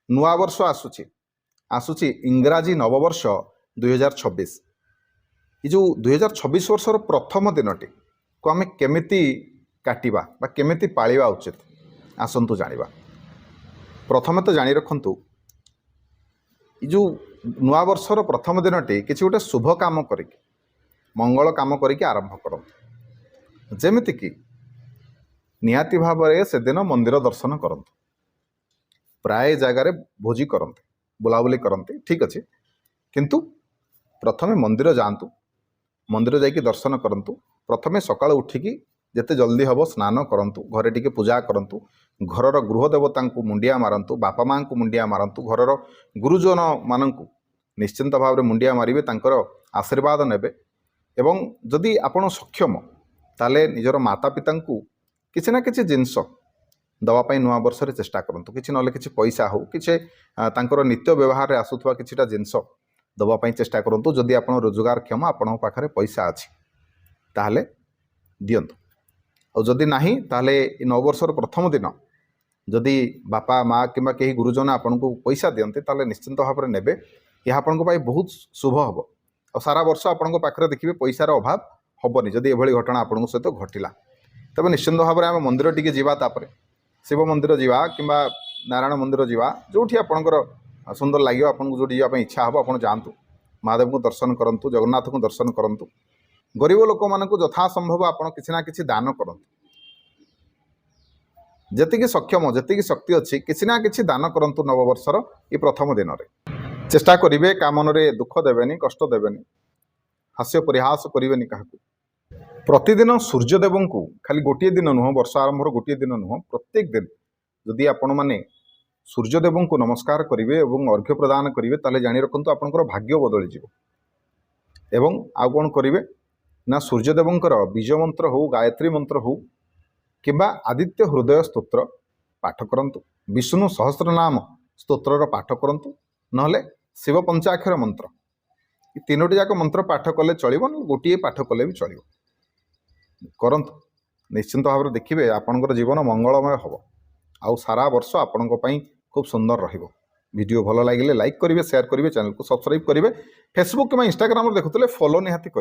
नुआ वर्ष आसुची आसुची इंग्राजी नववर्ष 2026। ये जो 2026 वर्षर प्रथम दिनटी को आम केमिति काटिबा बा केमिति पालिबा उचित आसंतु जानिबा। प्रथम तो जानी रखंतु जो नुआ वर्षर प्रथम दिनटी किसी गोटे शुभ काम करिक मंगल काम करिक आरंभ करंतु। जेमिति कि निहाती भाव में से दिन मंदिर दर्शन करंतु, प्राय जगार भोजी करते बुलाबुली करते ठीक अच्छे, किंतु प्रथमे मंदिर जातु, मंदिर जाकि दर्शन करंतु। प्रथमे सकाळ उठिकी जिते जल्दी हम स्नान करंतु, घरे टिके पूजा करंतु, घरर गृह देवता को मुंडिया मारंतु, बापा माँ को मुंडिया मारंतु, घरर गुरुजन मानक निश्चिंत भाव में मुंडिया मारिबे, तांकर आशीर्वाद नेबे। एवं जदि आपण सक्षम ताले निजर माता पिता को किसी ना किसी जिनस दवापाई नुआ वर्ष रे चेष्टा करंतु। किसी नले किसी पैसा हो कि तांकर नित्य व्यवहार रे आसुथवा किछिटा जिनस दवापाई चेष्टा करंतु। जदि आपण रोजगार क्षम आपण पाखरे पैसा अछि ताहले दियंतु, और जदि नाही ताहले नव वर्षर प्रथम दिन जदि बापा माँ किंबा कहीं गुरुजन आपन को पैसा दियंते ताहले निश्चिंत भाव में नेबे। यह आपण को बहुत शुभ हम और सारा वर्ष आपण पाखरे देखिए पैसार अभाव हेनी जदि एभली घटना आपण सहित घटिला। तबे निश्चिंत भाव में आम मंदिर टिके जीवा, तापरे शिव मंदिर जीवा किंबा नारायण मंदिर जीवा, जोठी आपणकर सुंदर लगे आपको जो जावाई इच्छा हम आप जातु, महादेव को दर्शन करूँ, जगन्नाथ को दर्शन करूँ। गरीब लोक मानक यथासंभव आपड़ किसी ना किसी दान करूँ, जी सक्षम जी शक्ति अच्छी किसी ना किसी दान करूँ। नववर्षर ये प्रथम दिन में चेष्टा करेंगे का मन में दुख देवेनि, कष्ट देवेनि, हास्य परिहास करेंगे क्या। प्रतिदिन सूर्यदेव को खाली गोटे दिन नुह, वर्ष आरंभर गोटे दिन नुह, प्रत्येक दिन जदि आपण मैंने सूर्यदेव को नमस्कार करेंगे और अर्घ्य प्रदान करेंगे ताले जानी रखु आपंकर भाग्य बदली जीव। एवं आउ कौन करेंगे ना सूर्यदेवंकर बीज मंत्र हो, गायत्री मंत्र हो किंबा आदित्य हृदय स्तोत्र पाठ करंतु, विष्णु सहस्रनाम स्तोत्र पाठ करंतु, नहले शिव पंचाक्षर मंत्र, ये तीनोटी जाक मंत्र पाठ कले चलिबो, गोटे पाठ कले भी चलिबो। करंतु निश्चिंत भाव में देखिए आपंकर जीवन मंगलमय हम, आउ सारा वर्ष आपण खूब सुंदर रहिबो। वीडियो भल लगे लाइक करेंगे, शेयर करेंगे, चैनल को सब्सक्राइब करेंगे। फेसबुक कि इंस्टाग्राम देखुले फॉलो निहाती करेंगे।